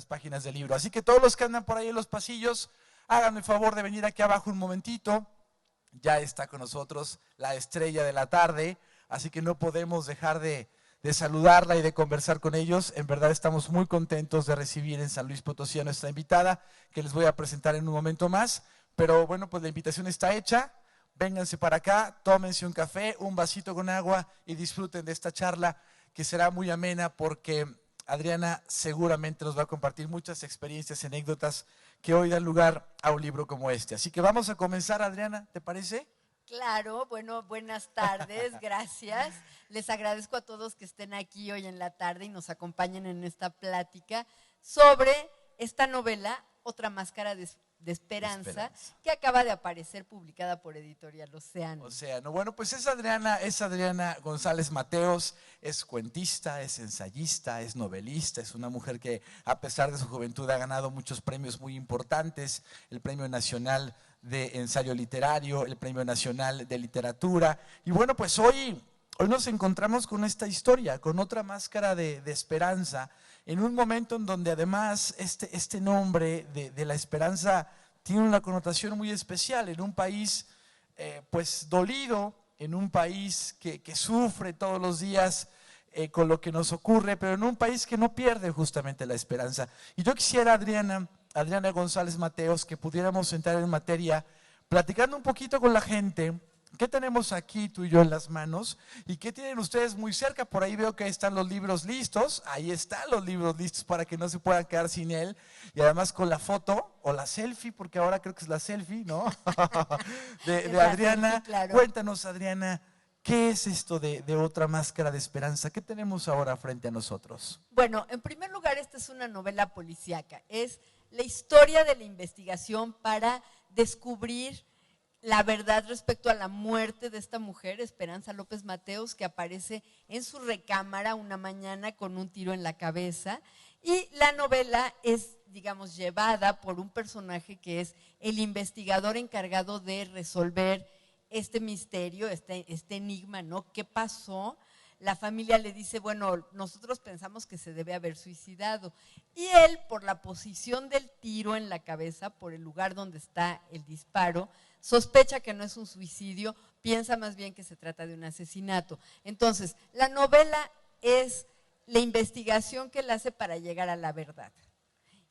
las páginas del libro. Así que todos los que andan por ahí en los pasillos, háganme el favor de venir aquí abajo un momentito. Ya está con nosotros la estrella de la tarde, así que no podemos dejar de saludarla y de conversar con ellos. En verdad estamos muy contentos de recibir en San Luis Potosí a nuestra invitada, que les voy a presentar en un momento más. Pero bueno, pues la invitación está hecha. Vénganse para acá, tómense un café, un vasito con agua y disfruten de esta charla que será muy amena porque Adriana seguramente nos va a compartir muchas experiencias y anécdotas que hoy dan lugar a un libro como este. Así que vamos a comenzar, Adriana, ¿te parece? Claro, bueno, buenas tardes, gracias. Les agradezco a todos que estén aquí hoy en la tarde y nos acompañen en esta plática sobre esta novela, Otra Máscara de Esperanza, que acaba de aparecer publicada por Editorial Océano. Bueno, pues es Adriana González Mateos, es cuentista, es ensayista, es novelista, es una mujer que a pesar de su juventud ha ganado muchos premios muy importantes, el Premio Nacional de Ensayo Literario, el Premio Nacional de Literatura, y bueno, pues hoy nos encontramos con esta historia, con Otra Máscara de Esperanza, en un momento en donde además este nombre de la esperanza tiene una connotación muy especial, en un país pues dolido, en un país que sufre todos los días con lo que nos ocurre, pero en un país que no pierde justamente la esperanza. Y yo quisiera, Adriana González Mateos, que pudiéramos entrar en materia, platicando un poquito con la gente. ¿Qué tenemos aquí tú y yo en las manos? ¿Y qué tienen ustedes muy cerca? Por ahí veo que están los libros listos. Ahí están los libros listos para que no se puedan quedar sin él. Y además con la foto o la selfie, porque ahora creo que es la selfie, ¿no? de Adriana. Selfie, claro. Cuéntanos, Adriana, ¿qué es esto de Otra Máscara de Esperanza? ¿Qué tenemos ahora frente a nosotros? Bueno, en primer lugar, esta es una novela policíaca. Es la historia de la investigación para descubrir la verdad respecto a la muerte de esta mujer, Esperanza López Mateos, que aparece en su recámara una mañana con un tiro en la cabeza. Y la novela es, digamos, llevada por un personaje que es el investigador encargado de resolver este misterio, este enigma, ¿no? ¿Qué pasó? La familia le dice, bueno, nosotros pensamos que se debe haber suicidado. Y él, por la posición del tiro en la cabeza, por el lugar donde está el disparo, sospecha que no es un suicidio, piensa más bien que se trata de un asesinato. Entonces, la novela es la investigación que él hace para llegar a la verdad.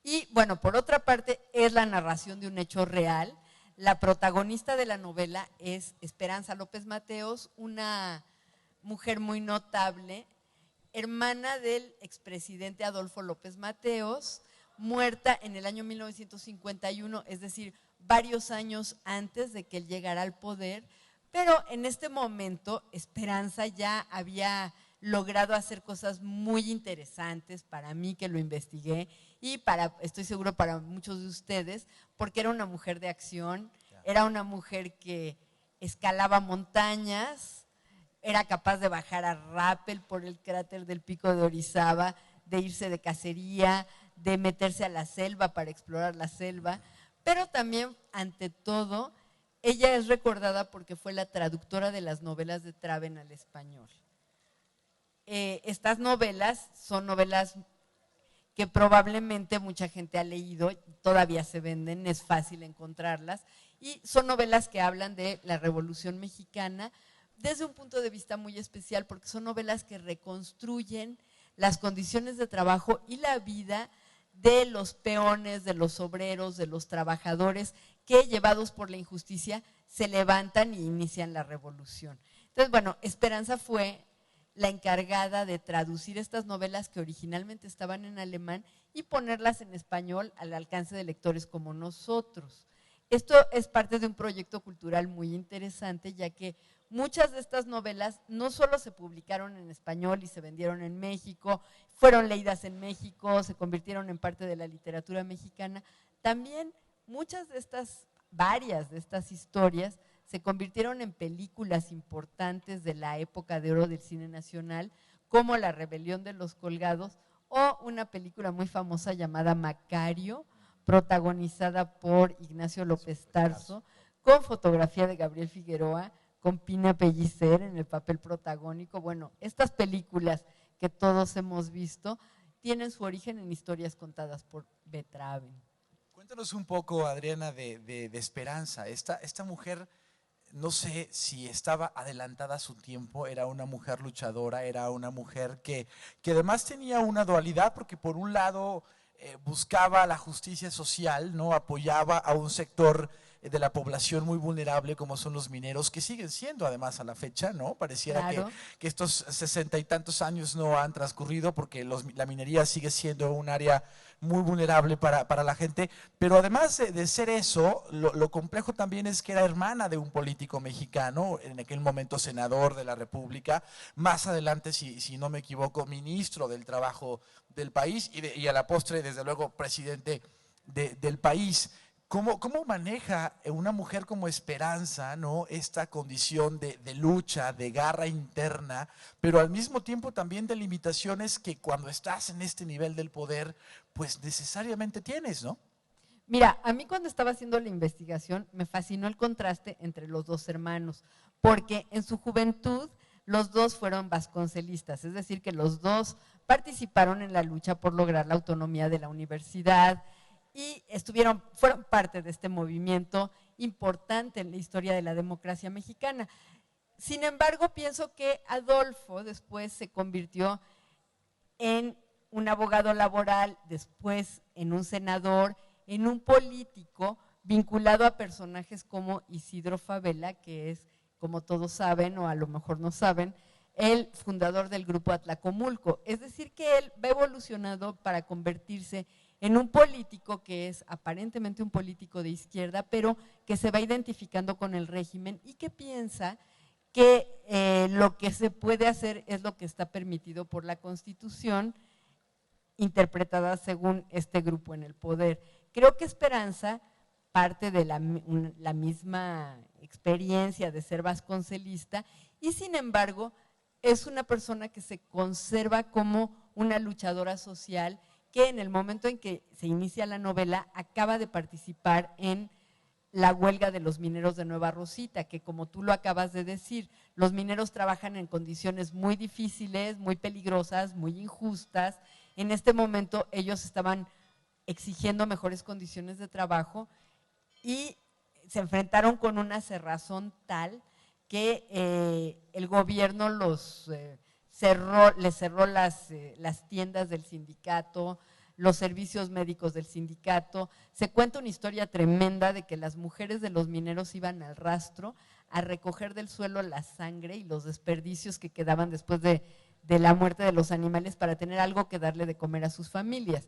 Y bueno, por otra parte, es la narración de un hecho real. La protagonista de la novela es Esperanza López Mateos, una mujer muy notable, hermana del expresidente Adolfo López Mateos, muerta en el año 1951, es decir, varios años antes de que él llegara al poder, pero en este momento Esperanza ya había logrado hacer cosas muy interesantes para mí, que lo investigué, y estoy seguro para muchos de ustedes, porque era una mujer de acción, era una mujer que escalaba montañas, era capaz de bajar a rappel por el cráter del Pico de Orizaba, de irse de cacería, de meterse a la selva para explorar la selva, pero también, ante todo, ella es recordada porque fue la traductora de las novelas de Traven al español. Estas novelas son novelas que probablemente mucha gente ha leído, todavía se venden, es fácil encontrarlas, y son novelas que hablan de la Revolución Mexicana desde un punto de vista muy especial, porque son novelas que reconstruyen las condiciones de trabajo y la vida de los peones, de los obreros, de los trabajadores que, llevados por la injusticia, se levantan y inician la revolución. Entonces, bueno, Esperanza fue la encargada de traducir estas novelas que originalmente estaban en alemán y ponerlas en español al alcance de lectores como nosotros. Esto es parte de un proyecto cultural muy interesante, ya que muchas de estas novelas no solo se publicaron en español y se vendieron en México, fueron leídas en México, se convirtieron en parte de la literatura mexicana, también varias de estas historias se convirtieron en películas importantes de la época de oro del cine nacional, como La Rebelión de los Colgados o una película muy famosa llamada Macario, protagonizada por Ignacio López Tarso, con fotografía de Gabriel Figueroa, con Pina Pellicer en el papel protagónico. Bueno, estas películas que todos hemos visto tienen su origen en historias contadas por Betraven. Cuéntanos un poco, Adriana, de esperanza. Esta mujer, no sé si estaba adelantada a su tiempo, era una mujer luchadora, era una mujer que además tenía una dualidad, porque por un lado buscaba la justicia social, ¿no? Apoyaba a un sector de la población muy vulnerable como son los mineros, que siguen siendo además a la fecha, ¿no? Pareciera Claro. que estos 60 y tantos años no han transcurrido porque la minería sigue siendo un área muy vulnerable para la gente, pero además de ser eso, lo complejo también es que era hermana de un político mexicano, en aquel momento senador de la República, más adelante, si no me equivoco, ministro del Trabajo del país y a la postre, desde luego, presidente del país. ¿Cómo maneja una mujer como Esperanza, ¿no? Esta condición de lucha, de garra interna, pero al mismo tiempo también de limitaciones que cuando estás en este nivel del poder, pues necesariamente tienes, ¿no? Mira, a mí cuando estaba haciendo la investigación me fascinó el contraste entre los dos hermanos, porque en su juventud los dos fueron vasconcelistas, es decir, que los dos participaron en la lucha por lograr la autonomía de la universidad y fueron parte de este movimiento importante en la historia de la democracia mexicana. Sin embargo, pienso que Adolfo después se convirtió en un abogado laboral, después en un senador, en un político vinculado a personajes como Isidro Fabela, que es, como todos saben, o a lo mejor no saben, el fundador del grupo Atlacomulco. Es decir, que él va evolucionando para convertirse en un político que es aparentemente un político de izquierda, pero que se va identificando con el régimen y que piensa que lo que se puede hacer es lo que está permitido por la Constitución, interpretada según este grupo en el poder. Creo que Esperanza parte de la misma experiencia de ser vasconcelista y sin embargo es una persona que se conserva como una luchadora social que en el momento en que se inicia la novela acaba de participar en la huelga de los mineros de Nueva Rosita, que como tú lo acabas de decir, los mineros trabajan en condiciones muy difíciles, muy peligrosas, muy injustas. En este momento ellos estaban exigiendo mejores condiciones de trabajo y se enfrentaron con una cerrazón tal que el gobierno les cerró las tiendas del sindicato, los servicios médicos del sindicato. Se cuenta una historia tremenda de que las mujeres de los mineros iban al rastro a recoger del suelo la sangre y los desperdicios que quedaban después de la muerte de los animales para tener algo que darle de comer a sus familias.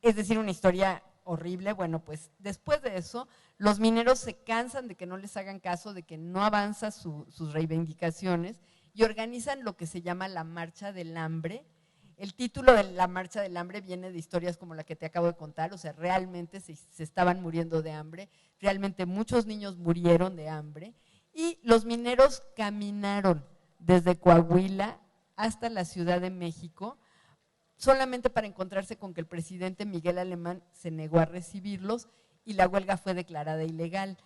Es decir, una historia horrible. Bueno, pues después de eso, los mineros se cansan de que no les hagan caso, de que no avanza sus reivindicaciones y organizan lo que se llama la Marcha del Hambre. El título de la Marcha del Hambre viene de historias como la que te acabo de contar, o sea, realmente se estaban muriendo de hambre, realmente muchos niños murieron de hambre y los mineros caminaron desde Coahuila hasta la Ciudad de México solamente para encontrarse con que el presidente Miguel Alemán se negó a recibirlos y la huelga fue declarada ilegal.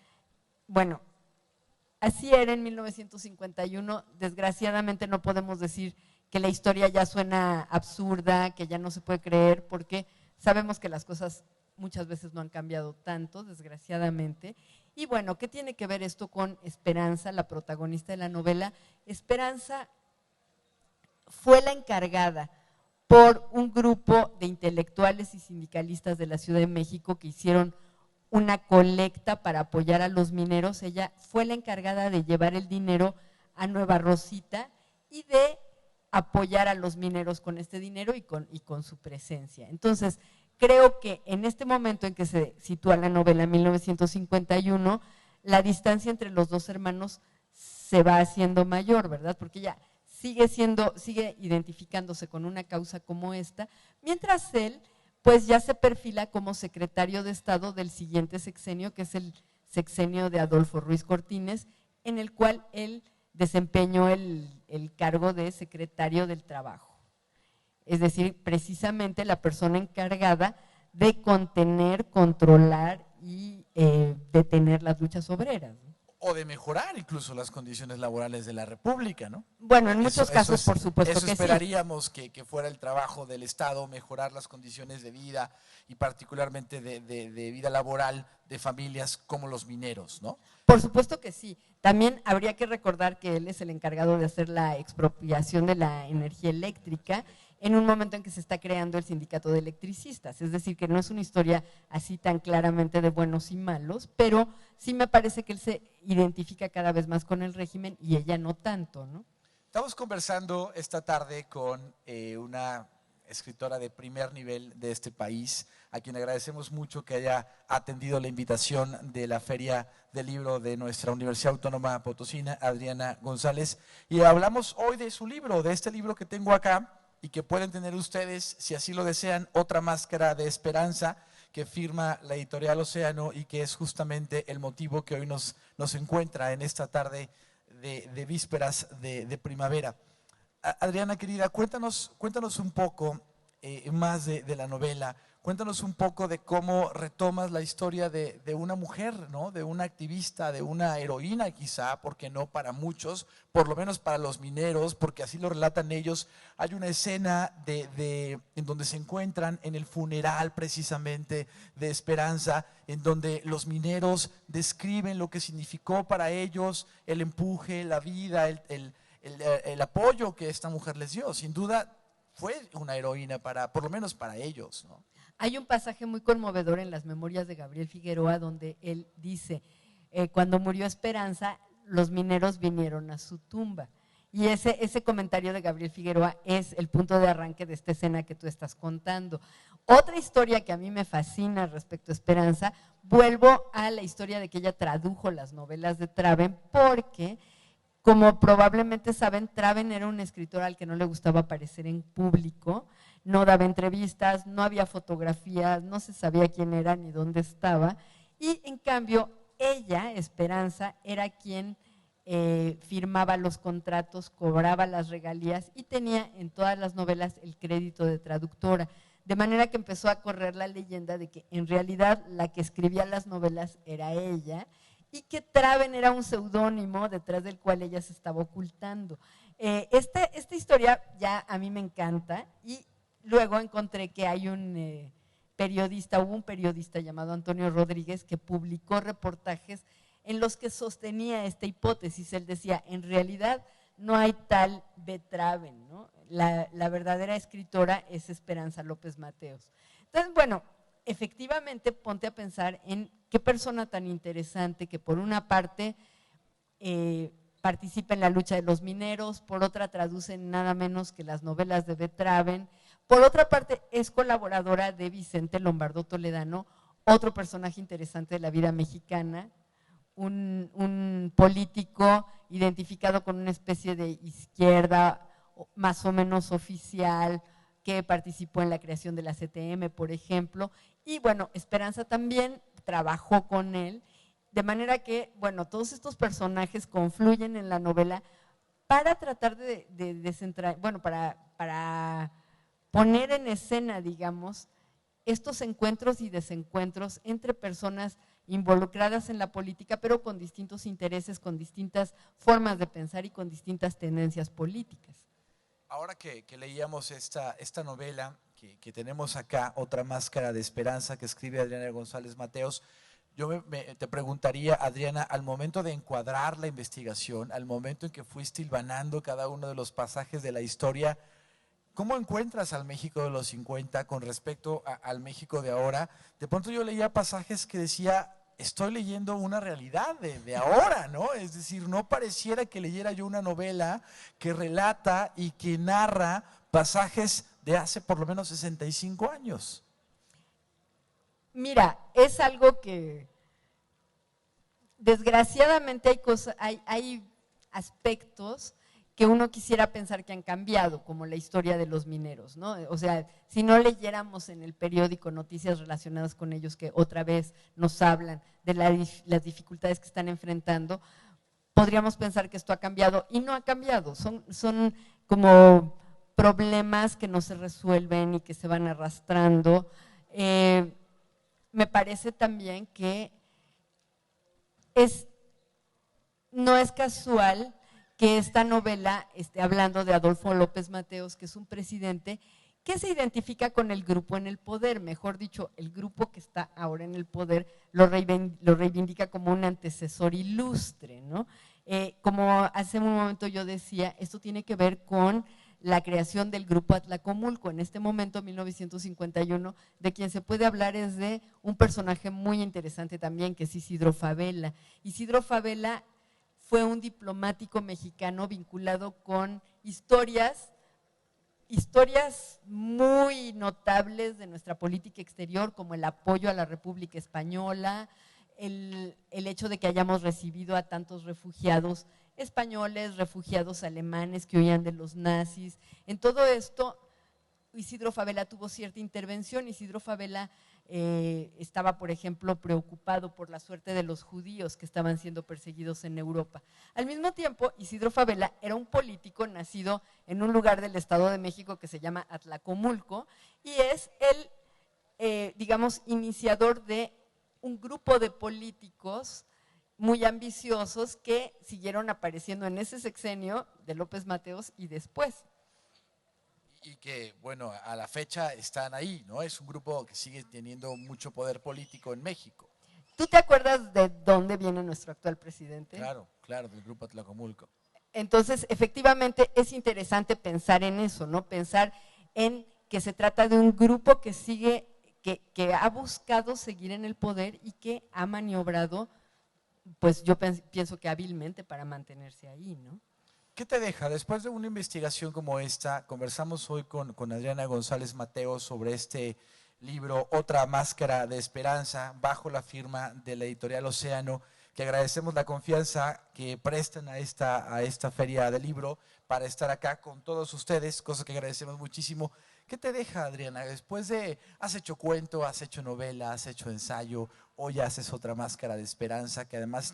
Bueno, así era en 1951, desgraciadamente no podemos decir que la historia ya suena absurda, que ya no se puede creer, porque sabemos que las cosas muchas veces no han cambiado tanto, desgraciadamente. Y bueno, ¿qué tiene que ver esto con Esperanza, la protagonista de la novela? Esperanza fue la encargada por un grupo de intelectuales y sindicalistas de la Ciudad de México que hicieron una colecta para apoyar a los mineros. Ella fue la encargada de llevar el dinero a Nueva Rosita y de apoyar a los mineros con este dinero y con su presencia. Entonces, creo que en este momento en que se sitúa la novela en 1951, la distancia entre los dos hermanos se va haciendo mayor, ¿verdad? Porque ella sigue identificándose con una causa como esta, mientras él pues ya se perfila como secretario de Estado del siguiente sexenio, que es el sexenio de Adolfo Ruiz Cortines, en el cual él desempeñó el cargo de secretario del Trabajo. Es decir, precisamente la persona encargada de contener, controlar y detener las luchas obreras. o de mejorar incluso las condiciones laborales de la República, ¿no? Bueno, en muchos casos, por supuesto que sí. Eso esperaríamos que fuera el trabajo del Estado, mejorar las condiciones de vida y particularmente de vida laboral de familias como los mineros, ¿no? Por supuesto que sí. También habría que recordar que él es el encargado de hacer la expropiación de la energía eléctrica en un momento en que se está creando el sindicato de electricistas. Es decir, que no es una historia así tan claramente de buenos y malos, pero sí me parece que él se identifica cada vez más con el régimen y ella no tanto, ¿no? Estamos conversando esta tarde con una escritora de primer nivel de este país, a quien agradecemos mucho que haya atendido la invitación de la Feria del Libro de nuestra Universidad Autónoma Potosina, Adriana González, y hablamos hoy de su libro, de este libro que tengo acá y que pueden tener ustedes, si así lo desean, Otra Máscara de Esperanza, que firma la editorial Océano y que es justamente el motivo que hoy nos encuentra en esta tarde de vísperas de primavera. Adriana, querida, cuéntanos un poco más de la novela, cuéntanos un poco de cómo retomas la historia de una mujer, ¿no? De una activista, de una heroína quizá, porque no para muchos, por lo menos para los mineros, porque así lo relatan ellos. Hay una escena en donde se encuentran en el funeral precisamente de Esperanza, en donde los mineros describen lo que significó para ellos el empuje, la vida, el apoyo que esta mujer les dio. Sin duda fue una heroína por lo menos para ellos, ¿no? Hay un pasaje muy conmovedor en las memorias de Gabriel Figueroa donde él dice, cuando murió Esperanza, los mineros vinieron a su tumba. Y ese comentario de Gabriel Figueroa es el punto de arranque de esta escena que tú estás contando. Otra historia que a mí me fascina respecto a Esperanza, vuelvo a la historia de que ella tradujo las novelas de Traven porque, como probablemente saben, Traven era un escritor al que no le gustaba aparecer en público, no daba entrevistas, no había fotografías, no se sabía quién era ni dónde estaba, y en cambio ella, Esperanza, era quien firmaba los contratos, cobraba las regalías y tenía en todas las novelas el crédito de traductora, de manera que empezó a correr la leyenda de que en realidad la que escribía las novelas era ella, y que Traven era un seudónimo detrás del cual ella se estaba ocultando. Esta historia ya a mí me encanta y luego encontré que hay hubo un periodista llamado Antonio Rodríguez que publicó reportajes en los que sostenía esta hipótesis. Él decía, en realidad no hay tal B. Traven, ¿no? La verdadera escritora es Esperanza López Mateos. Entonces, bueno, efectivamente ponte a pensar en qué persona tan interesante que por una parte participa en la lucha de los mineros, por otra traduce nada menos que las novelas de B. Traven, por otra parte es colaboradora de Vicente Lombardo Toledano, otro personaje interesante de la vida mexicana, un político identificado con una especie de izquierda más o menos oficial, que participó en la creación de la CTM, por ejemplo, y bueno, Esperanza también trabajó con él, de manera que, bueno, todos estos personajes confluyen en la novela para tratar de descentrar, bueno, para poner en escena, digamos, estos encuentros y desencuentros entre personas involucradas en la política, pero con distintos intereses, con distintas formas de pensar y con distintas tendencias políticas. Ahora que leíamos esta novela que tenemos acá, Otra Máscara de Esperanza, que escribe Adriana González Mateos, yo te preguntaría, Adriana, al momento de encuadrar la investigación, al momento en que fuiste hilvanando cada uno de los pasajes de la historia, ¿cómo encuentras al México de los 50 con respecto al México de ahora? De pronto yo leía pasajes que decía, estoy leyendo una realidad de ahora, ¿no? Es decir, no pareciera que leyera yo una novela que relata y que narra pasajes de hace por lo menos 65 años. Mira, es algo que desgraciadamente hay aspectos que uno quisiera pensar que han cambiado, como la historia de los mineros, ¿no? O sea, si no leyéramos en el periódico noticias relacionadas con ellos que otra vez nos hablan de las dificultades que están enfrentando, podríamos pensar que esto ha cambiado y no ha cambiado, son como problemas que no se resuelven y que se van arrastrando. Me parece también que es no es casual que esta novela esté hablando de Adolfo López Mateos, que es un presidente que se identifica con el grupo en el poder, mejor dicho, el grupo que está ahora en el poder lo reivindica como un antecesor ilustre, ¿no? Como hace un momento yo decía, esto tiene que ver con la creación del grupo Atlacomulco, en este momento, 1951, de quien se puede hablar es de un personaje muy interesante también, que es Isidro Fabela. Isidro Fabela fue un diplomático mexicano vinculado con historias muy notables de nuestra política exterior, como el apoyo a la República Española, el hecho de que hayamos recibido a tantos refugiados españoles, refugiados alemanes que huían de los nazis. En todo esto, Isidro Fabela tuvo cierta intervención. Isidro Fabela estaba, por ejemplo, preocupado por la suerte de los judíos que estaban siendo perseguidos en Europa. Al mismo tiempo, Isidro Fabela era un político nacido en un lugar del Estado de México que se llama Atlacomulco y es el, digamos, iniciador de un grupo de políticos muy ambiciosos que siguieron apareciendo en ese sexenio de López Mateos y después. Y que, bueno, a la fecha están ahí, ¿no? Es un grupo que sigue teniendo mucho poder político en México. ¿Tú te acuerdas de dónde viene nuestro actual presidente? Claro, claro, del grupo Atlacomulco. Entonces, efectivamente, es interesante pensar en eso, ¿no? Pensar en que se trata de un grupo que sigue, que ha buscado seguir en el poder y que ha maniobrado, pues yo pienso que hábilmente para mantenerse ahí, ¿no? ¿Qué te deja? Después de una investigación como esta, conversamos hoy con Adriana González Mateos sobre este libro, Otra Máscara de Esperanza, bajo la firma de la editorial Océano, que agradecemos la confianza que prestan a esta feria de libro para estar acá con todos ustedes, cosa que agradecemos muchísimo. ¿Qué te deja, Adriana? Después de, has hecho cuento, has hecho novela, has hecho ensayo, hoy haces Otra Máscara de Esperanza, que además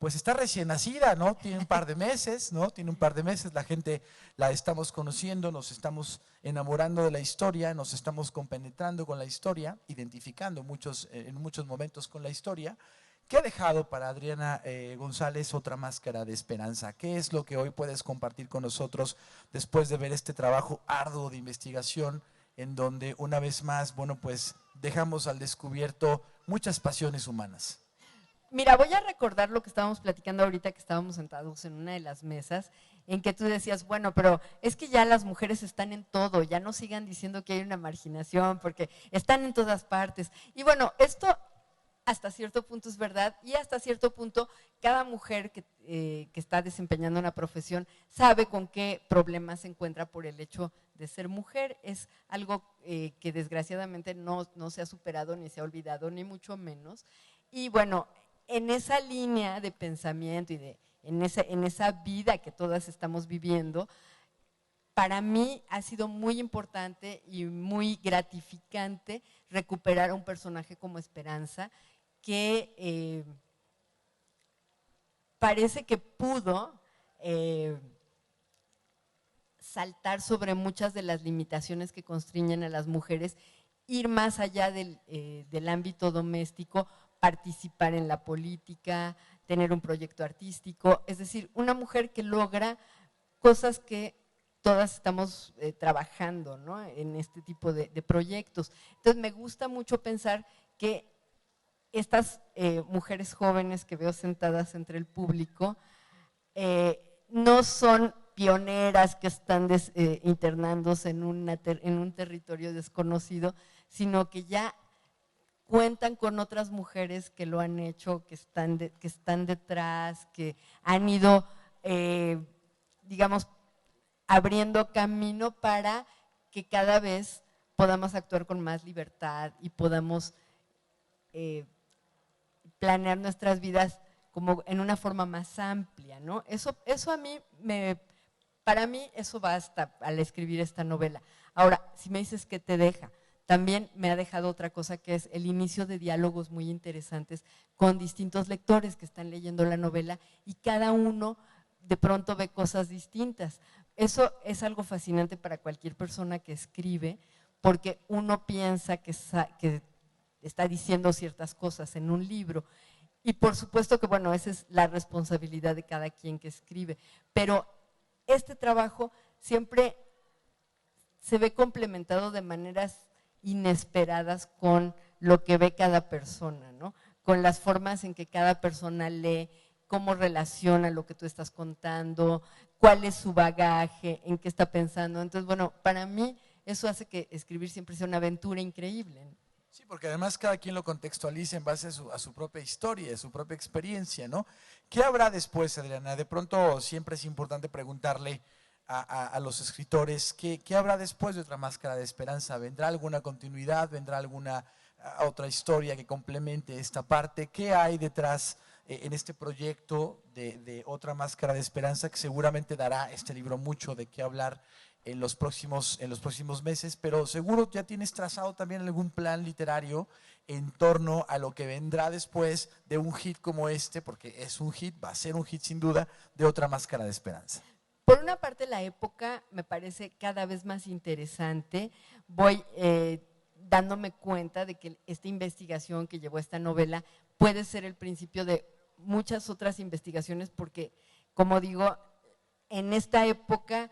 está recién nacida, ¿no? Tiene un par de meses, ¿no? Tiene un par de meses, la gente la estamos conociendo, nos estamos enamorando de la historia, nos estamos compenetrando con la historia, identificando en muchos momentos con la historia. ¿Qué ha dejado para Adriana González Otra Máscara de Esperanza? ¿Qué es lo que hoy puedes compartir con nosotros después de ver este trabajo arduo de investigación en donde una vez más, bueno, pues dejamos al descubierto muchas pasiones humanas? Mira, voy a recordar lo que estábamos platicando ahorita, que estábamos sentados en una de las mesas, en que tú decías, bueno, pero es que ya las mujeres están en todo, ya no sigan diciendo que hay una marginación, porque están en todas partes. Y bueno, esto hasta cierto punto es verdad, y hasta cierto punto cada mujer que está desempeñando una profesión sabe con qué problemas se encuentra por el hecho de ser mujer. Es algo que desgraciadamente no se ha superado ni se ha olvidado, ni mucho menos. Y bueno, en esa línea de pensamiento y en esa vida que todas estamos viviendo, para mí ha sido muy importante y muy gratificante recuperar a un personaje como Esperanza, que parece que pudo saltar sobre muchas de las limitaciones que constriñen a las mujeres, ir más allá del ámbito doméstico, participar en la política, tener un proyecto artístico, es decir, una mujer que logra cosas que todas estamos trabajando, ¿no? En este tipo de proyectos. Entonces me gusta mucho pensar que estas mujeres jóvenes que veo sentadas entre el público no son pioneras que están internándose en un territorio desconocido, sino que ya cuentan con otras mujeres que lo han hecho, que están detrás, que han ido, digamos, abriendo camino para que cada vez podamos actuar con más libertad y podamos planear nuestras vidas como en una forma más amplia, ¿no? Eso a mí para mí eso basta al escribir esta novela. Ahora, si me dices qué te deja, también me ha dejado otra cosa, que es el inicio de diálogos muy interesantes con distintos lectores que están leyendo la novela y cada uno de pronto ve cosas distintas. Eso es algo fascinante para cualquier persona que escribe, porque uno piensa que está diciendo ciertas cosas en un libro Y por supuesto que, bueno, esa es la responsabilidad de cada quien que escribe, pero este trabajo siempre se ve complementado de maneras inesperadas con lo que ve cada persona, ¿no? Con las formas en que cada persona lee, cómo relaciona lo que tú estás contando, cuál es su bagaje, en qué está pensando. Entonces, bueno, para mí eso hace que escribir siempre sea una aventura increíble, ¿no? Sí, porque además cada quien lo contextualiza en base a su propia historia, a su propia experiencia, ¿no? ¿Qué habrá después, Adriana? De pronto siempre es importante preguntarle a los escritores, ¿qué habrá después de Otra Máscara de Esperanza? ¿Vendrá alguna continuidad? ¿Vendrá alguna otra historia que complemente esta parte? ¿Qué hay detrás en este proyecto de Otra Máscara de Esperanza, que seguramente dará este libro mucho de qué hablar en los próximos meses, pero seguro ya tienes trazado también algún plan literario en torno a lo que vendrá después de un hit como este, porque es un hit, va a ser un hit sin duda, de Otra Máscara de Esperanza? Por una parte, la época me parece cada vez más interesante. Voy dándome cuenta de que esta investigación que llevó esta novela puede ser el principio de muchas otras investigaciones, porque, como digo, en esta época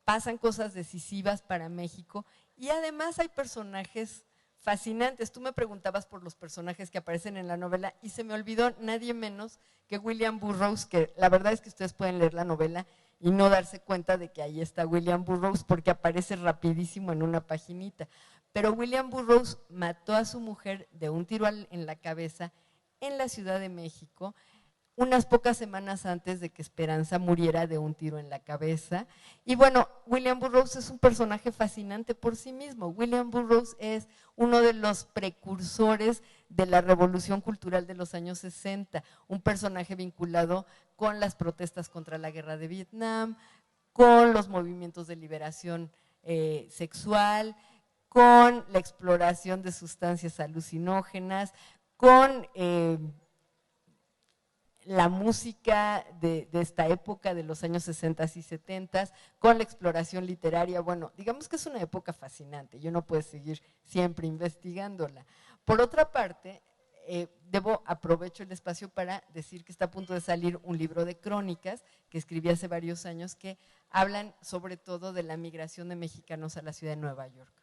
pasan cosas decisivas para México y además hay personajes fascinantes. Tú me preguntabas por los personajes que aparecen en la novela y se me olvidó nadie menos que William Burroughs, que la verdad es que ustedes pueden leer la novela y no darse cuenta de que ahí está William Burroughs porque aparece rapidísimo en una paginita. Pero William Burroughs mató a su mujer de un tiro en la cabeza en la Ciudad de México, unas pocas semanas antes de que Esperanza muriera de un tiro en la cabeza. Y bueno, William Burroughs es un personaje fascinante por sí mismo. William Burroughs es uno de los precursores de la revolución cultural de los años 60, un personaje vinculado con las protestas contra la guerra de Vietnam, con los movimientos de liberación sexual, con la exploración de sustancias alucinógenas, con la música de esta época de los años 60 y 70, con la exploración literaria. Bueno, digamos que es una época fascinante y uno puede seguir siempre investigándola. Por otra parte, aprovecho el espacio para decir que está a punto de salir un libro de crónicas que escribí hace varios años que hablan sobre todo de la migración de mexicanos a la ciudad de Nueva York.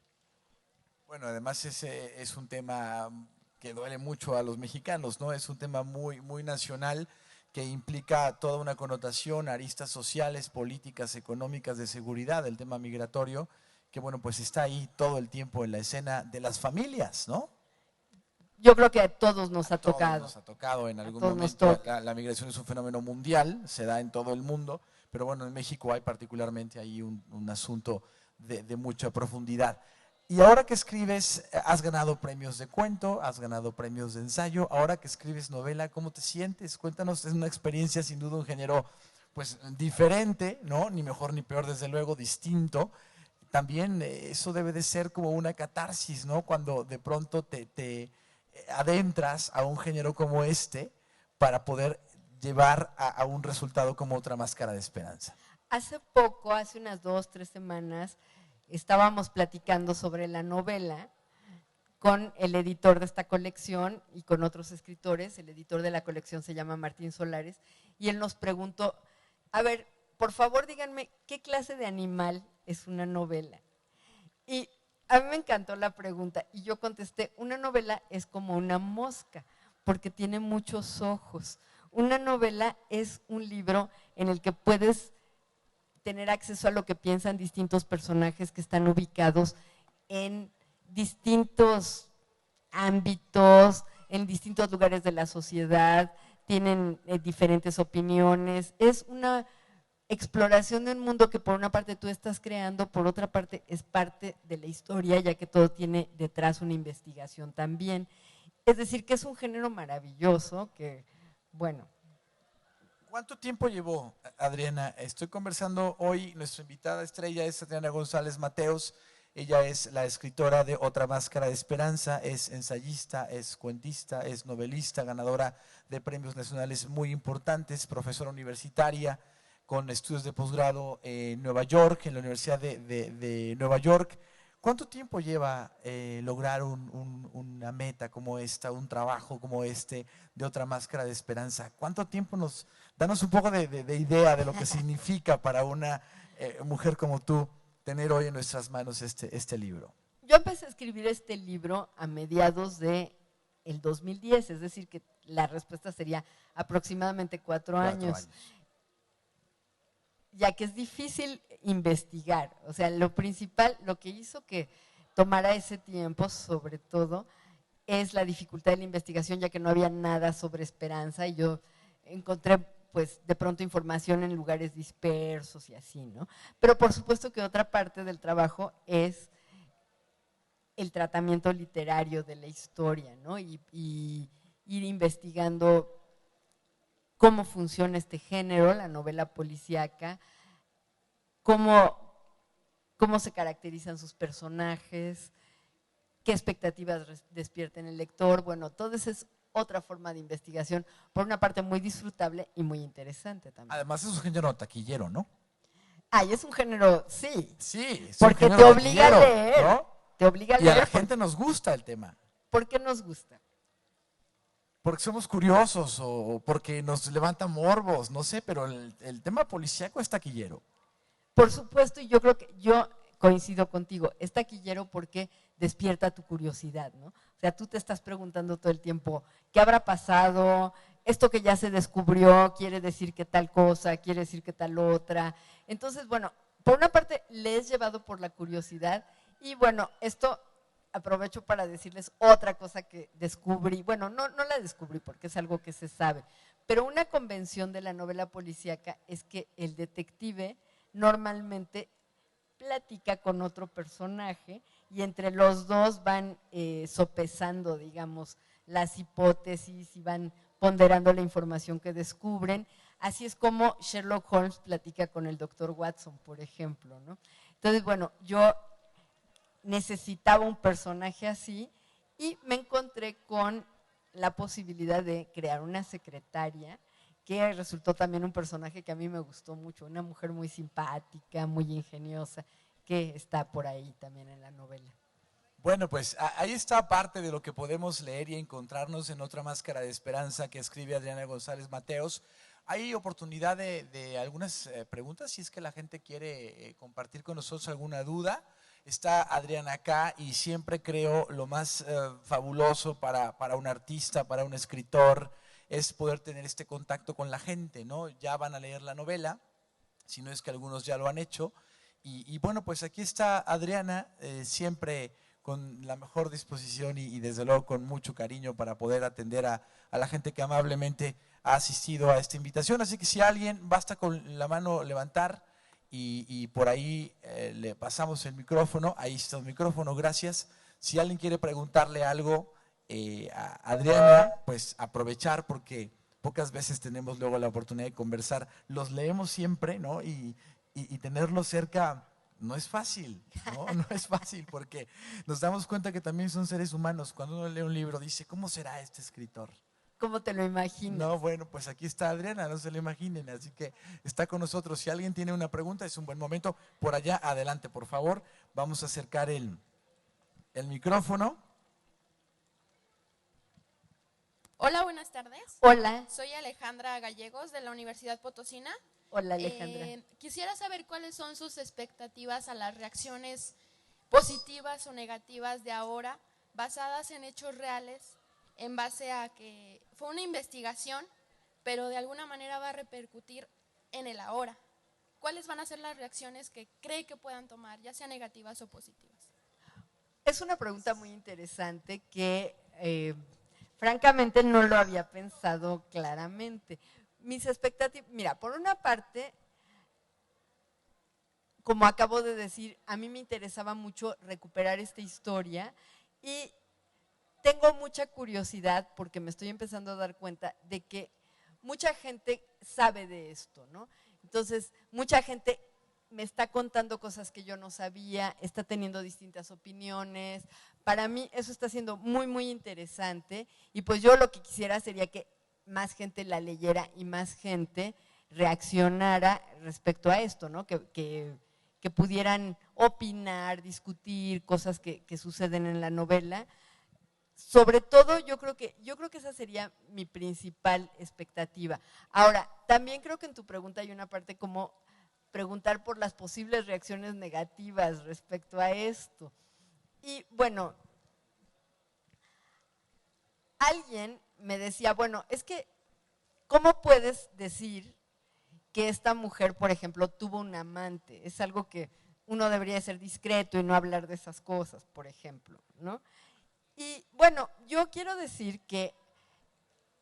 Bueno, además ese es un tema que duele mucho a los mexicanos, ¿no? Es un tema muy, muy nacional que implica toda una connotación, aristas sociales, políticas, económicas, de seguridad, el tema migratorio, que bueno, pues está ahí todo el tiempo en la escena de las familias, ¿no? Yo creo que a todos nos ha tocado. Nos ha tocado en algún momento. La migración es un fenómeno mundial, se da en todo el mundo, pero bueno, en México hay particularmente ahí un asunto de mucha profundidad. Y ahora que escribes, has ganado premios de cuento, has ganado premios de ensayo, ahora que escribes novela, ¿cómo te sientes? Cuéntanos, es una experiencia sin duda, un género pues diferente, ¿no? Ni mejor ni peor, desde luego, distinto. También eso debe de ser como una catarsis, ¿no? Cuando de pronto te adentras a un género como este para poder llevar a un resultado como Otra Máscara de Esperanza. Hace poco, hace unas 2, 3 semanas, estábamos platicando sobre la novela con el editor de esta colección y con otros escritores. El editor de la colección se llama Martín Solares y él nos preguntó, a ver, por favor díganme, ¿qué clase de animal es una novela? Y a mí me encantó la pregunta y yo contesté, una novela es como una mosca porque tiene muchos ojos. Una novela es un libro en el que puedes tener acceso a lo que piensan distintos personajes que están ubicados en distintos ámbitos, en distintos lugares de la sociedad, tienen diferentes opiniones. Es una exploración de un mundo que por una parte tú estás creando, por otra parte es parte de la historia, ya que todo tiene detrás una investigación también. Es decir, que es un género maravilloso que, bueno. ¿Cuánto tiempo llevó, Adriana? Estoy conversando hoy, nuestra invitada estrella es Adriana González Mateos. Ella es la escritora de Otra Máscara de Esperanza, es ensayista, es cuentista, es novelista, ganadora de premios nacionales muy importantes, profesora universitaria con estudios de posgrado en Nueva York, en la Universidad de Nueva York. ¿Cuánto tiempo lleva lograr una meta como esta, un trabajo como este de Otra Máscara de Esperanza? ¿Cuánto tiempo danos un poco de idea de lo que significa para una mujer como tú tener hoy en nuestras manos este libro? Yo empecé a escribir este libro a mediados del 2010, es decir, que la respuesta sería aproximadamente 4 años. Ya que es difícil investigar. O sea, lo principal, lo que hizo que tomara ese tiempo, sobre todo, es la dificultad de la investigación, ya que no había nada sobre Esperanza y yo encontré, pues, de pronto información en lugares dispersos y así, ¿no? Pero por supuesto que otra parte del trabajo es el tratamiento literario de la historia, ¿no? Y ir investigando cómo funciona este género, la novela policíaca, cómo se caracterizan sus personajes, qué expectativas despierta en el lector. Bueno, todo eso es otra forma de investigación, por una parte muy disfrutable y muy interesante también. Además es un género taquillero, ¿no? Ay, es un género, sí. Sí, es porque un género te obliga a leer, ¿no? Te obliga a leer. leer. Y a la gente nos gusta el tema. ¿Por qué nos gusta? Porque somos curiosos o porque nos levanta morbos, no sé, pero el tema policíaco es taquillero. Por supuesto, y yo creo que yo coincido contigo, es taquillero porque despierta tu curiosidad, ¿no? O sea, tú te estás preguntando todo el tiempo, ¿qué habrá pasado? Esto que ya se descubrió, quiere decir que tal cosa, quiere decir que tal otra. Entonces, bueno, por una parte le es llevado por la curiosidad y bueno, esto aprovecho para decirles otra cosa que descubrí. Bueno, no la descubrí porque es algo que se sabe, pero una convención de la novela policíaca es que el detective normalmente platica con otro personaje y entre los dos van sopesando, digamos, las hipótesis y van ponderando la información que descubren. Así es como Sherlock Holmes platica con el doctor Watson, por ejemplo, ¿no? Entonces, bueno, yo necesitaba un personaje así y me encontré con la posibilidad de crear una secretaria que resultó también un personaje que a mí me gustó mucho, una mujer muy simpática, muy ingeniosa, que está por ahí también en la novela. Bueno, pues ahí está parte de lo que podemos leer y encontrarnos en Otra Máscara de Esperanza que escribe Adriana González Mateos. Hay oportunidad de algunas preguntas, si es que la gente quiere compartir con nosotros alguna duda. Está Adriana acá y siempre creo lo más fabuloso para un artista, para un escritor, es poder tener este contacto con la gente, ¿no? Ya van a leer la novela, si no es que algunos ya lo han hecho. Y bueno, pues aquí está Adriana, siempre con la mejor disposición y desde luego con mucho cariño para poder atender a la gente que amablemente ha asistido a esta invitación. Así que si alguien, basta con la mano levantar y por ahí le pasamos el micrófono. Ahí está el micrófono, gracias. Si alguien quiere preguntarle algo a Adriana, pues aprovechar porque pocas veces tenemos luego la oportunidad de conversar. Los leemos siempre, ¿no? Y tenerlos cerca no es fácil, ¿no? No es fácil porque nos damos cuenta que también son seres humanos. Cuando uno lee un libro dice, ¿cómo será este escritor? ¿Cómo te lo imaginas? No, bueno, pues aquí está Adriana, no se lo imaginen, así que está con nosotros. Si alguien tiene una pregunta, es un buen momento. Por allá, adelante, por favor. Vamos a acercar el micrófono. Hola, buenas tardes. Hola. Soy Alejandra Gallegos de la Universidad Potosina. Hola, Alejandra. Quisiera saber cuáles son sus expectativas a las reacciones positivas o negativas de ahora, basadas en hechos reales, en base a que fue una investigación, pero de alguna manera va a repercutir en el ahora. ¿Cuáles van a ser las reacciones que cree que puedan tomar, ya sean negativas o positivas? Es una pregunta muy interesante que francamente no lo había pensado claramente. Mis expectativas, mira, por una parte, como acabo de decir, a mí me interesaba mucho recuperar esta historia y tengo mucha curiosidad porque me estoy empezando a dar cuenta de que mucha gente sabe de esto, ¿no? Entonces, mucha gente me está contando cosas que yo no sabía, está teniendo distintas opiniones. Para mí eso está siendo muy, muy interesante y pues yo lo que quisiera sería que más gente la leyera y más gente reaccionara respecto a esto, ¿no? Que que pudieran opinar, discutir cosas que suceden en la novela. Sobre todo, yo creo que esa sería mi principal expectativa. Ahora, también creo que en tu pregunta hay una parte como preguntar por las posibles reacciones negativas respecto a esto. Y bueno, alguien me decía, bueno, es que, ¿cómo puedes decir que esta mujer, por ejemplo, tuvo un amante? Es algo que uno debería ser discreto y no hablar de esas cosas, por ejemplo, ¿no? Y bueno, yo quiero decir que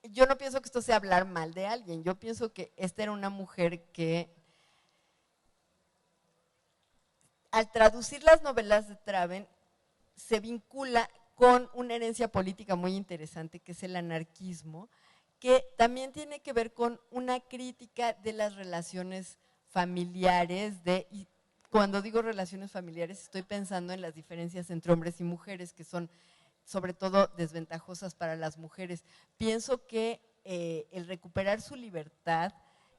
yo no pienso que esto sea hablar mal de alguien. Yo pienso que esta era una mujer que, al traducir las novelas de Traven, se vincula con una herencia política muy interesante, que es el anarquismo, que también tiene que ver con una crítica de las relaciones familiares, y cuando digo relaciones familiares estoy pensando en las diferencias entre hombres y mujeres, que son sobre todo desventajosas para las mujeres. Pienso que el recuperar su libertad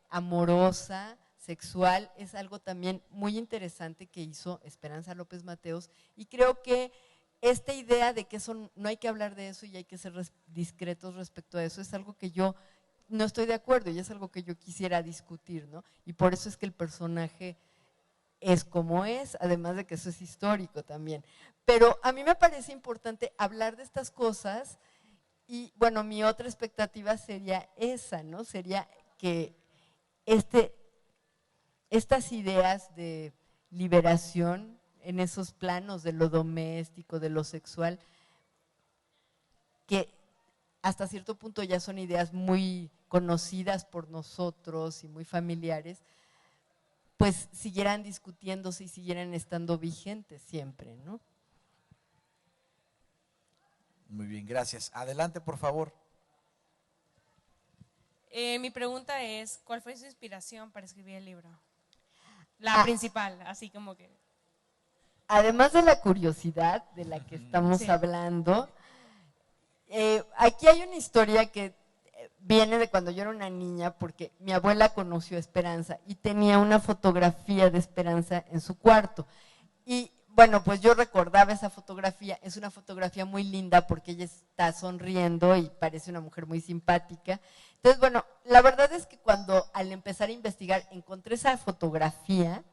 amorosa, sexual, es algo también muy interesante que hizo Esperanza López Mateos, y creo que esta idea de que eso, no hay que hablar de eso y hay que ser discretos respecto a eso, es algo que yo no estoy de acuerdo y es algo que yo quisiera discutir, ¿no? Y por eso es que el personaje es como es, además de que eso es histórico también. Pero a mí me parece importante hablar de estas cosas y, bueno, mi otra expectativa sería esa, ¿no? Sería que estas ideas de liberación en esos planos de lo doméstico, de lo sexual, que hasta cierto punto ya son ideas muy conocidas por nosotros y muy familiares, pues siguieran discutiéndose y siguieran estando vigentes siempre, ¿no? Muy bien, gracias. Adelante, por favor. Mi pregunta es, ¿cuál fue su inspiración para escribir el libro? La principal, así como que… Además de la curiosidad de la que estamos Sí. hablando, aquí hay una historia que viene de cuando yo era una niña, porque mi abuela conoció a Esperanza y tenía una fotografía de Esperanza en su cuarto. Y bueno, pues yo recordaba esa fotografía, es una fotografía muy linda porque ella está sonriendo y parece una mujer muy simpática. Entonces, bueno, la verdad es que cuando al empezar a investigar encontré esa fotografía,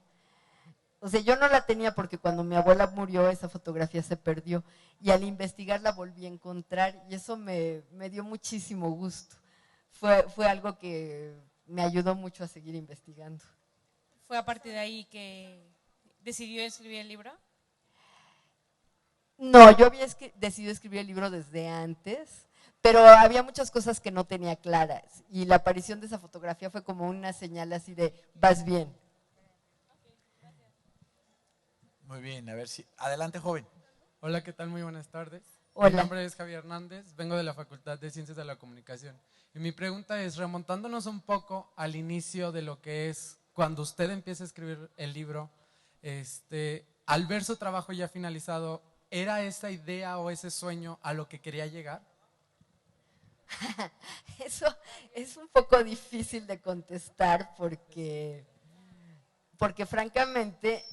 o sea, yo no la tenía porque cuando mi abuela murió esa fotografía se perdió y al investigar la volví a encontrar y eso me dio muchísimo gusto. Fue algo que me ayudó mucho a seguir investigando. ¿Fue a partir de ahí que decidió escribir el libro? No, yo había decidido escribir el libro desde antes, pero había muchas cosas que no tenía claras y la aparición de esa fotografía fue como una señal así de, vas bien. Muy bien, a ver si… Adelante, joven. Hola, ¿qué tal? Muy buenas tardes. Hola. Mi nombre es Javier Hernández, vengo de la Facultad de Ciencias de la Comunicación. Y mi pregunta es, remontándonos un poco al inicio de lo que es cuando usted empieza a escribir el libro, al ver su trabajo ya finalizado, ¿era esa idea o ese sueño a lo que quería llegar? Eso es un poco difícil de contestar porque francamente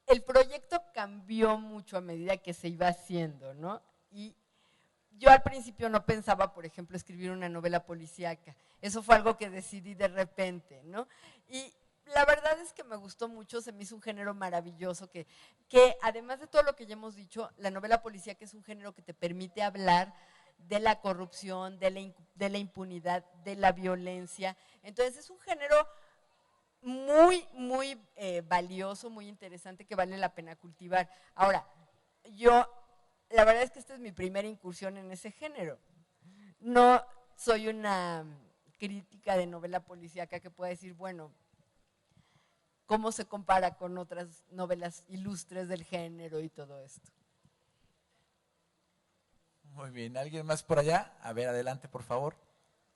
el proyecto cambió mucho a medida que se iba haciendo, ¿no? Y yo al principio no pensaba, por ejemplo, escribir una novela policíaca. Eso fue algo que decidí de repente, ¿no? Y la verdad es que me gustó mucho, se me hizo un género maravilloso que además de todo lo que ya hemos dicho, la novela policíaca es un género que te permite hablar de la corrupción, de la impunidad, de la violencia. Entonces es un género muy, muy valioso, muy interesante, que vale la pena cultivar. Ahora, la verdad es que esta es mi primera incursión en ese género. No soy una crítica de novela policíaca que pueda decir, bueno, ¿cómo se compara con otras novelas ilustres del género y todo esto? Muy bien, ¿alguien más por allá? A ver, adelante, por favor.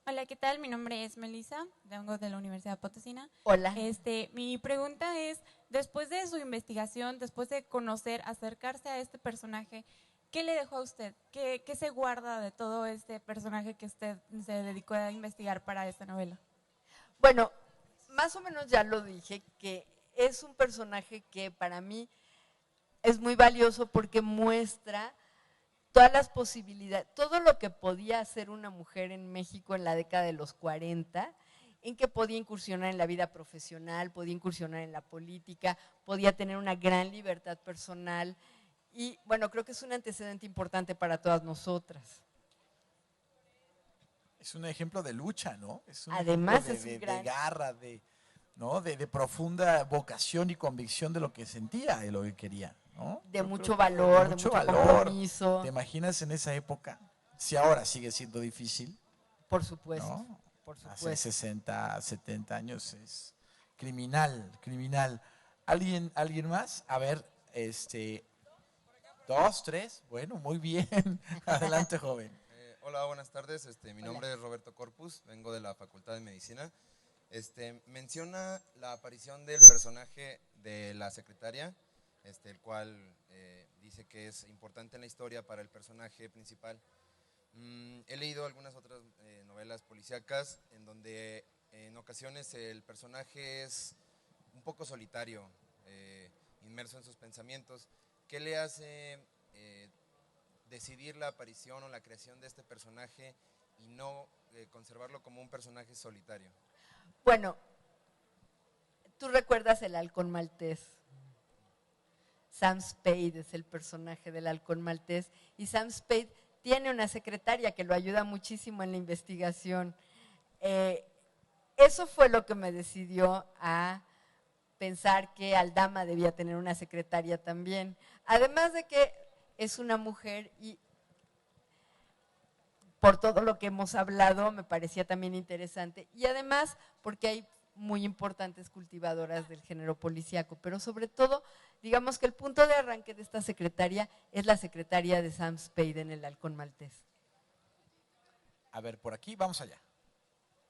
Hola, ¿qué tal? Mi nombre es Melissa, vengo de la Universidad Potosina. Hola. Mi pregunta es, después de su investigación, después de conocer, acercarse a este personaje, ¿qué le dejó a usted? ¿Qué se guarda de todo este personaje que usted se dedicó a investigar para esta novela? Bueno, más o menos ya lo dije, que es un personaje que para mí es muy valioso porque muestra todas las posibilidades, todo lo que podía hacer una mujer en México en la década de los 40, en que podía incursionar en la vida profesional, podía incursionar en la política, podía tener una gran libertad personal y bueno, creo que es un antecedente importante para todas nosotras. Es un ejemplo de lucha, ¿no? Es un Además ejemplo es un gran... de garra, ¿no? de profunda vocación y convicción de lo que sentía y lo que quería, ¿no? De Yo mucho creo que valor, de mucho compromiso. ¿Te imaginas en esa época? Si ahora sigue siendo difícil, Por supuesto, ¿no? por Hace supuesto. 60, 70 años es criminal, criminal. ¿Alguien más? A ver, 2, 3, bueno, muy bien. Adelante, joven. Hola, buenas tardes. Mi Hola. nombre es Roberto Corpus, vengo de la Facultad de Medicina. Menciona la aparición del personaje de la secretaria, el cual dice que es importante en la historia para el personaje principal. He leído algunas otras novelas policíacas en donde en ocasiones el personaje es un poco solitario, inmerso en sus pensamientos. ¿Qué le hace decidir la aparición o la creación de este personaje y no conservarlo como un personaje solitario? Bueno, tú recuerdas el halcón maltés. Sam Spade es el personaje del halcón maltés y Sam Spade tiene una secretaria que lo ayuda muchísimo en la investigación. Eso fue lo que me decidió a pensar que Aldama debía tener una secretaria también. Además de que es una mujer y por todo lo que hemos hablado me parecía también interesante. Y además porque hay muy importantes cultivadoras del género policíaco, pero sobre todo, digamos que el punto de arranque de esta secretaria es la secretaria de Sam Spade en el halcón maltés. A ver, por aquí, vamos allá.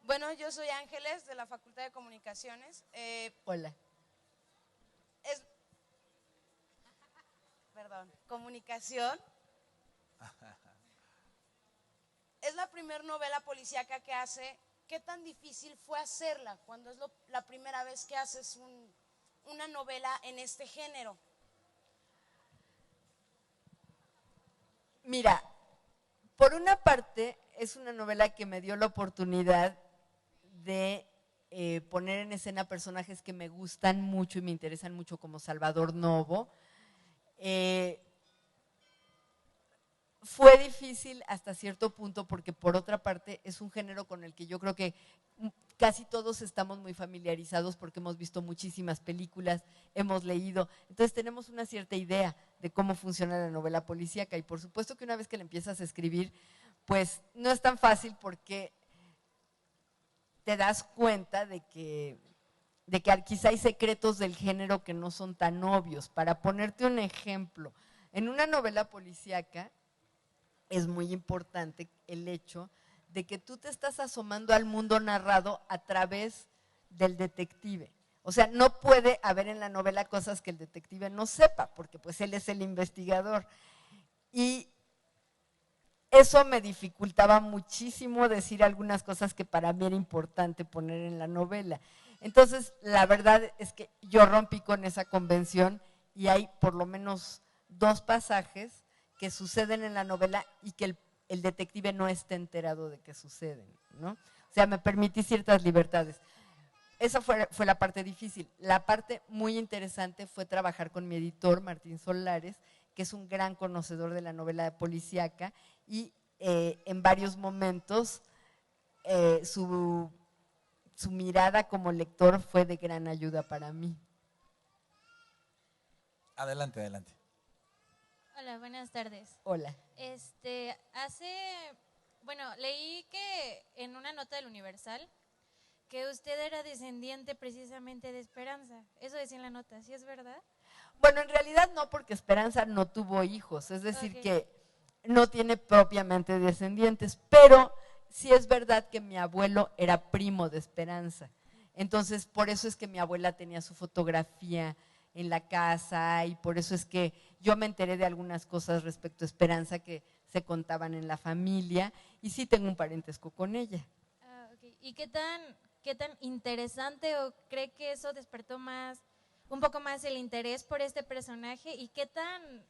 Bueno, yo soy Ángeles de la Facultad de Comunicaciones. Hola. Comunicación. Es la primera novela policíaca que hace. ¿Qué tan difícil fue hacerla cuando es la primera vez que haces una novela en este género? Mira, por una parte es una novela que me dio la oportunidad de poner en escena personajes que me gustan mucho y me interesan mucho como Salvador Novo. Fue difícil hasta cierto punto porque por otra parte es un género con el que yo creo que casi todos estamos muy familiarizados porque hemos visto muchísimas películas, hemos leído, entonces tenemos una cierta idea de cómo funciona la novela policíaca y por supuesto que una vez que la empiezas a escribir, pues no es tan fácil porque te das cuenta de que quizá hay secretos del género que no son tan obvios. Para ponerte un ejemplo, en una novela policíaca es muy importante el hecho de que tú te estás asomando al mundo narrado a través del detective. O sea, no puede haber en la novela cosas que el detective no sepa, porque pues él es el investigador. Y eso me dificultaba muchísimo decir algunas cosas que para mí era importante poner en la novela. Entonces, la verdad es que yo rompí con esa convención y hay por lo menos 2 pasajes que suceden en la novela y que el detective no esté enterado de que suceden, ¿no? O sea, me permití ciertas libertades. Esa fue la parte difícil. La parte muy interesante fue trabajar con mi editor, Martín Solares, que es un gran conocedor de la novela policíaca y en varios momentos su mirada como lector fue de gran ayuda para mí. Adelante, adelante. Hola, buenas tardes. Hola. Leí que en una nota del Universal que usted era descendiente precisamente de Esperanza. Eso decía en la nota, ¿sí es verdad? Bueno, en realidad no, porque Esperanza no tuvo hijos, es decir, Okay. que no tiene propiamente descendientes, pero sí es verdad que mi abuelo era primo de Esperanza. Entonces, por eso es que mi abuela tenía su fotografía en la casa y por eso es que yo me enteré de algunas cosas respecto a Esperanza que se contaban en la familia y sí tengo un parentesco con ella. Okay. ¿Y qué qué tan interesante o cree que eso despertó un poco más el interés por este personaje y qué tan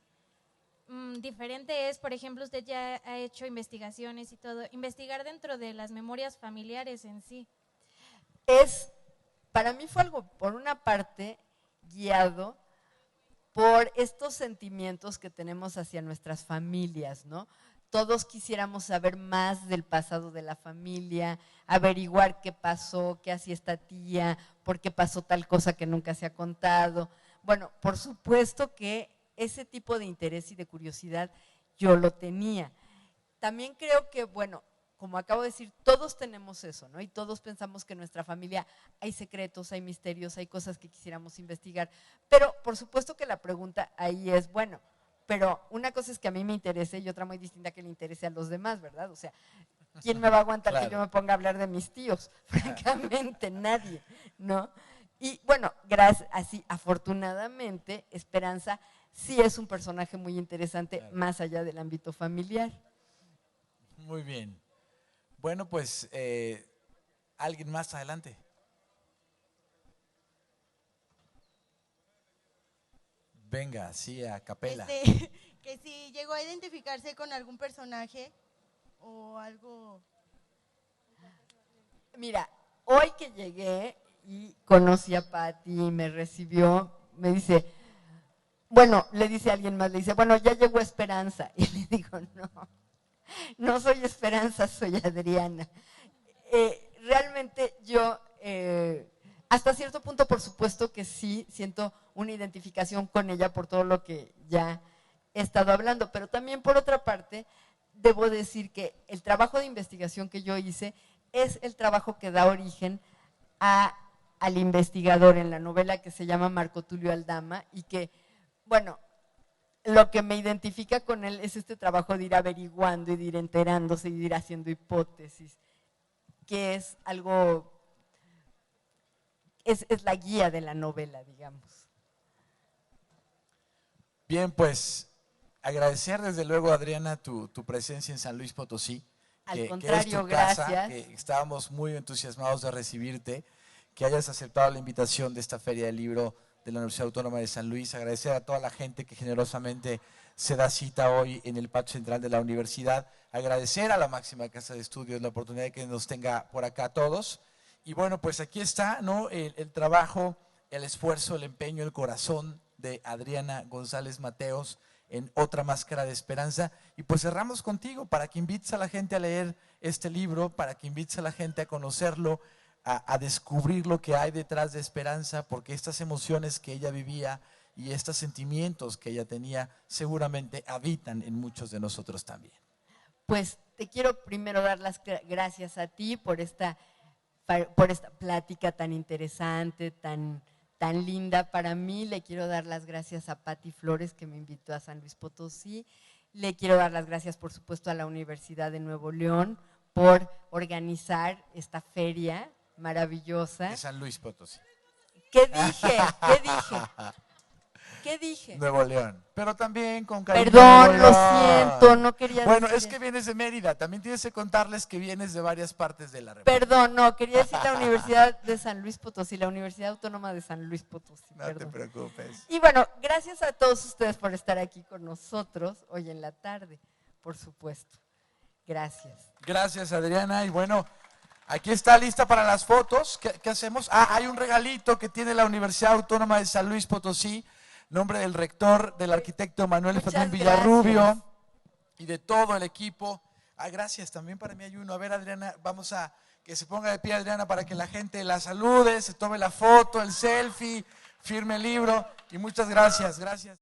diferente es, por ejemplo, usted ya ha hecho investigaciones y todo, investigar dentro de las memorias familiares en sí. Para mí fue algo, por una parte, guiado por estos sentimientos que tenemos hacia nuestras familias, ¿no? Todos quisiéramos saber más del pasado de la familia, averiguar qué pasó, qué hacía esta tía, por qué pasó tal cosa que nunca se ha contado. Bueno, por supuesto que ese tipo de interés y de curiosidad yo lo tenía. También creo que, bueno, como acabo de decir, todos tenemos eso, ¿no? Y todos pensamos que en nuestra familia hay secretos, hay misterios, hay cosas que quisiéramos investigar. Pero por supuesto que la pregunta ahí es, bueno, pero una cosa es que a mí me interese y otra muy distinta que le interese a los demás, ¿verdad? O sea, ¿quién me va a aguantar que yo me ponga a hablar de mis tíos? Francamente, nadie, ¿no? Y bueno, así, afortunadamente, Esperanza sí es un personaje muy interesante, más allá del ámbito familiar. Muy bien. Bueno, pues, ¿alguien más adelante? Venga, sí, a capela. Que si llegó a identificarse con algún personaje o algo. Mira, hoy que llegué y conocí a Pati y me recibió, me dice, bueno, le dice a alguien más, le dice, bueno, ya llegó Esperanza. Y le digo, no soy Esperanza, soy Adriana. Realmente yo, hasta cierto punto, por supuesto que sí, siento una identificación con ella por todo lo que ya he estado hablando, pero también por otra parte, debo decir que el trabajo de investigación que yo hice es el trabajo que da origen al investigador en la novela que se llama Marco Tulio Aldama y que, bueno, lo que me identifica con él es este trabajo de ir averiguando y de ir enterándose y de ir haciendo hipótesis, que es algo, es la guía de la novela, digamos. Bien, pues agradecer desde luego, Adriana, tu presencia en San Luis Potosí. Al contrario, gracias. Que estábamos muy entusiasmados de recibirte, que hayas aceptado la invitación de esta Feria del Libro de la Universidad Autónoma de San Luis. Agradecer a toda la gente que generosamente se da cita hoy en el patio central de la universidad. Agradecer a la máxima casa de estudios la oportunidad de que nos tenga por acá a todos. Y bueno, pues aquí está, ¿no? El trabajo, el esfuerzo, el empeño, el corazón de Adriana González Mateos en Otra Máscara de Esperanza. Y pues cerramos contigo para que invites a la gente a leer este libro, para que invites a la gente a conocerlo, a descubrir lo que hay detrás de Esperanza, porque estas emociones que ella vivía y estos sentimientos que ella tenía seguramente habitan en muchos de nosotros también. Pues te quiero primero dar las gracias a ti por esta plática tan interesante, tan linda. Para mí le quiero dar las gracias a Pati Flores, que me invitó a San Luis Potosí. Le quiero dar las gracias, por supuesto, a la Universidad de Nuevo León por organizar esta feria maravillosa. De San Luis Potosí. ¿Qué dije? ¿Qué dije? Nuevo León. Pero también con cariño. Perdón, lo siento, no quería decir. Bueno, es que vienes de Mérida, también tienes que contarles que vienes de varias partes de la República. Perdón, no, quería decir la Universidad de San Luis Potosí, la Universidad Autónoma de San Luis Potosí. No te preocupes. Y bueno, gracias a todos ustedes por estar aquí con nosotros hoy en la tarde, por supuesto. Gracias. Gracias, Adriana. Y bueno, aquí está lista para las fotos. ¿Qué hacemos? Hay un regalito que tiene la Universidad Autónoma de San Luis Potosí, nombre del rector, del arquitecto Manuel Fermín Villarrubio y de todo el equipo. Gracias, también para mí hay uno. A ver, Adriana, vamos a que se ponga de pie, Adriana, para que la gente la salude, se tome la foto, el selfie, firme el libro. Y muchas gracias, gracias.